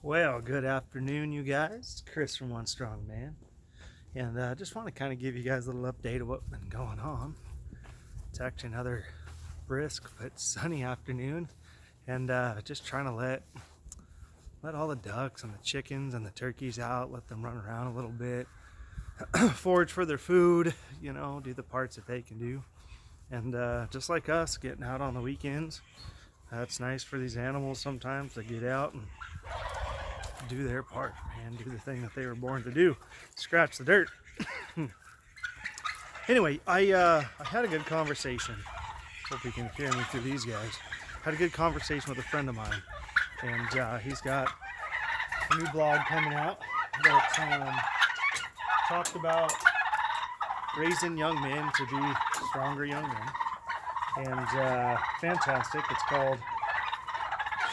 Well, good afternoon, you guys. It's Chris from One Strong Man, and just want to kind of give you guys a little update of what's been going on. It's actually another brisk but sunny afternoon, and just trying to let all the ducks and the chickens and the turkeys out, let them run around a little bit, forage for their food, do the parts that they can do, and just like us, getting out on the weekends. It's nice for these animals sometimes to get out and do their part, man. Do the thing that they were born to do. Scratch the dirt. Anyway, I had a good conversation. Hope you can hear me through these guys. Had a good conversation with a friend of mine, and he's got a new blog coming out that talks about raising young men to be stronger young men. And fantastic. It's called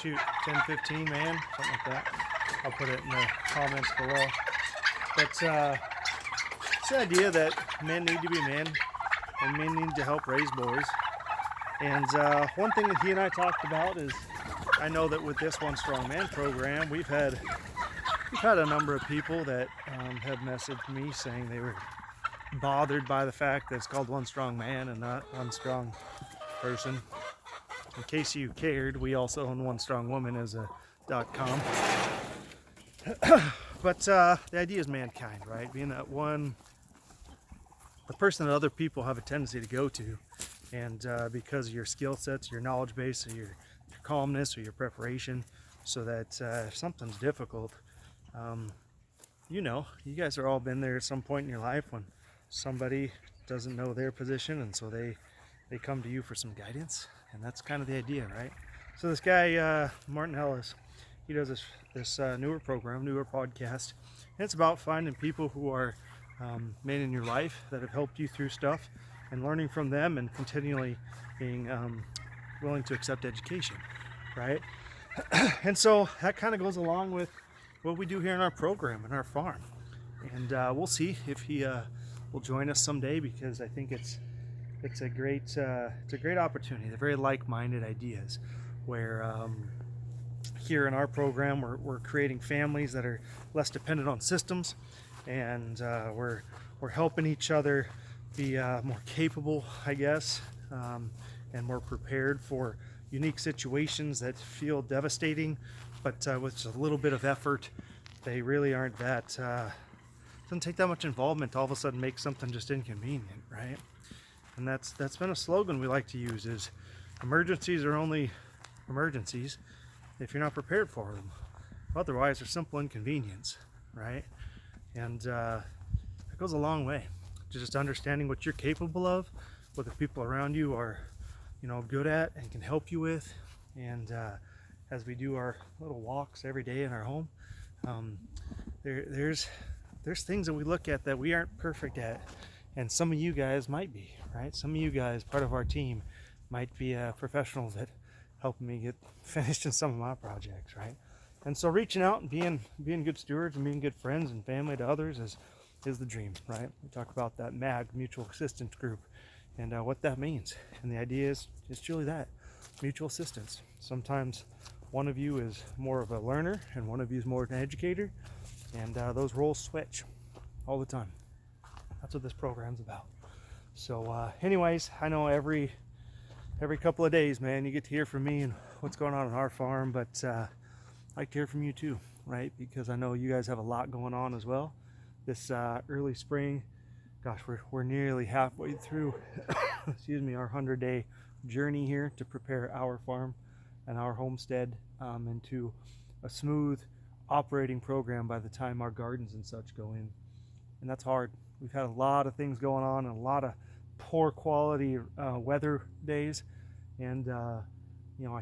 10-15 man, something like that. I'll put it in the comments below. But it's the idea that men need to be men, and men need to help raise boys. And one thing that he and I talked about is, I know that with this One Strong Man program, we've had a number of people that have messaged me saying they were bothered by the fact that it's called One Strong Man and not One Strong Person. In case you cared, we also own One Strong Woman as a .com. But the idea is mankind, right? Being that the person that other people have a tendency to go to, and because of your skill sets, your knowledge base, or your calmness, or your preparation, so that if something's difficult, you guys are all been there at some point in your life when somebody doesn't know their position, and so they come to you for some guidance, and that's kind of the idea, right? So this guy, Martin Ellis, he does this newer podcast, and it's about finding people who are men in your life that have helped you through stuff, and learning from them, and continually being willing to accept education, right? And so that kind of goes along with what we do here in our program and our farm, and we'll see if he will join us someday, because I think it's a great opportunity. They're very like-minded ideas, where here in our program we're creating families that are less dependent on systems, and we're helping each other be more capable, I guess, and more prepared for unique situations that feel devastating, but with just a little bit of effort, they really aren't that doesn't take that much involvement to all of a sudden make something just inconvenient, right? And that's been a slogan we like to use, is emergencies are only emergencies if you're not prepared for them. Otherwise, they're simple inconvenience, right? And it goes a long way to just understanding what you're capable of, what the people around you are, good at and can help you with. And as we do our little walks every day in our home, there's things that we look at that we aren't perfect at, and some of you guys might be, right? Some of you guys, part of our team, might be professionals that helping me get finished in some of my projects, right? And so reaching out and being good stewards and being good friends and family to others is the dream, right? We talk about that MAG, Mutual Assistance Group, and what that means. And the idea is truly that, mutual assistance. Sometimes one of you is more of a learner and one of you is more of an educator, and those roles switch all the time. That's what this program's about. So anyways, I know every couple of days, man, you get to hear from me and what's going on our farm, but I like to hear from you too, right? Because I know you guys have a lot going on as well. This early spring, gosh, we're nearly halfway through excuse me, our 100-day journey here to prepare our farm and our homestead into a smooth operating program by the time our gardens and such go in. And that's hard. We've had a lot of things going on and a lot of poor quality weather days, and I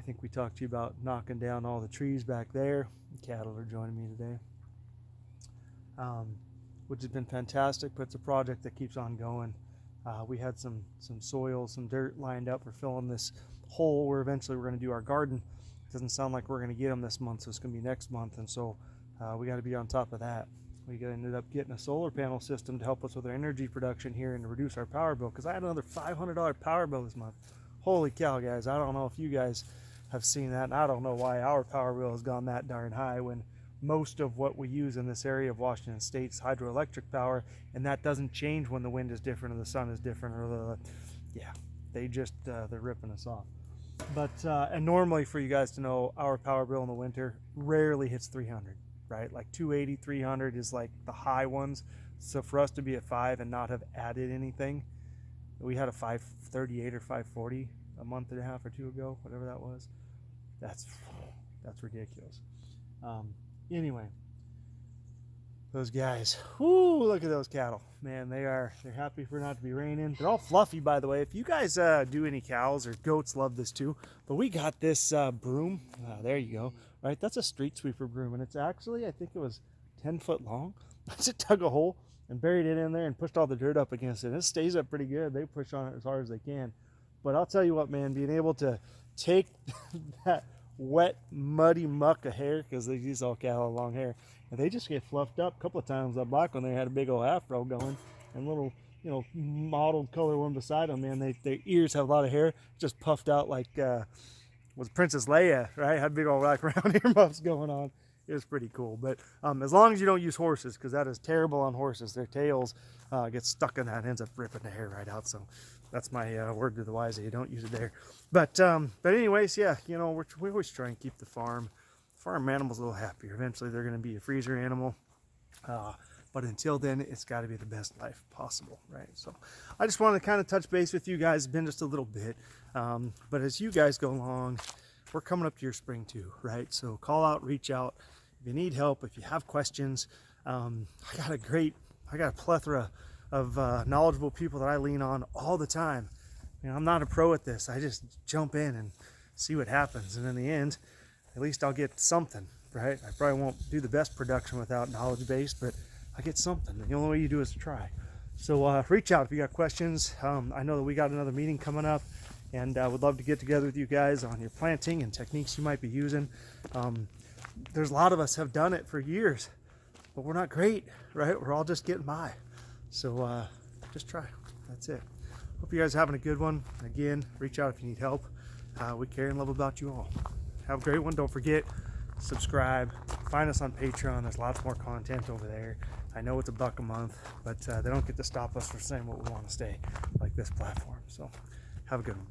think we talked to you about knocking down all the trees back there. The cattle are joining me today, which has been fantastic, but it's a project that keeps on going. We had some soil, some dirt lined up for filling this hole where eventually we're going to do our garden. It doesn't sound like we're going to get them this month, so it's going to be next month, and so we got to be on top of that. We ended up getting a solar panel system to help us with our energy production here and to reduce our power bill, because I had another $500 power bill this month. Holy cow, guys. I don't know if you guys have seen that, and I don't know why our power bill has gone that darn high when most of what we use in this area of Washington State is hydroelectric power, and that doesn't change when the wind is different or the sun is different, or yeah, they just they're ripping us off. But and normally, for you guys to know, our power bill in the winter rarely hits 300, right? Like 280, 300 is like the high ones. So for us to be at 5 and not have added anything, we had a 538 or 540 a month and a half or two ago, whatever that was. That's ridiculous. Anyway, those guys, whoo, look at those cattle, man. They're happy for it not to be raining. They're all fluffy, by the way. If you guys do any cows or goats, love this too. But we got this broom. There you go. Right, that's a street sweeper broom, and it's actually, I think it was 10 foot long. I just dug a hole and buried it in there and pushed all the dirt up against it. It stays up pretty good. They push on it as hard as they can. But I'll tell you what, man, being able to take that wet, muddy muck of hair, because these all cattle have long hair, and they just get fluffed up. A couple of times I blocked when they had a big old afro going, and little, you know, mottled color one beside them, man. Their ears have a lot of hair, just puffed out like was Princess Leia, right? Had big old like round earmuffs going on. It was pretty cool. But as long as you don't use horses, because that is terrible on horses. Their tails get stuck in that and ends up ripping the hair right out. So that's my word to the wise, that you don't use it there. But anyways, yeah, you know, we always try and keep the farm animals a little happier. Eventually they're going to be a freezer animal. But until then, it's got to be the best life possible, right? So I just wanted to kind of touch base with you guys. It's been just a little bit. But as you guys go along, we're coming up to your spring too, right? So call out, reach out. If you need help, if you have questions, I got a plethora of knowledgeable people that I lean on all the time. You know, I'm not a pro at this. I just jump in and see what happens. And in the end, at least I'll get something, right? I probably won't do the best production without knowledge base, but I get something. And the only way you do is to try. So reach out if you got questions. I know that we got another meeting coming up, and would love to get together with you guys on your planting and techniques you might be using. There's a lot of us have done it for years, but we're not great, right? We're all just getting by. So just try. That's it. Hope you guys are having a good one. Again, reach out if you need help. We care and love about you all. Have a great one. Don't forget, subscribe. Find us on Patreon. There's lots more content over there. I know it's $1 a month, but they don't get to stop us from saying what we want to say, like this platform. So have a good one.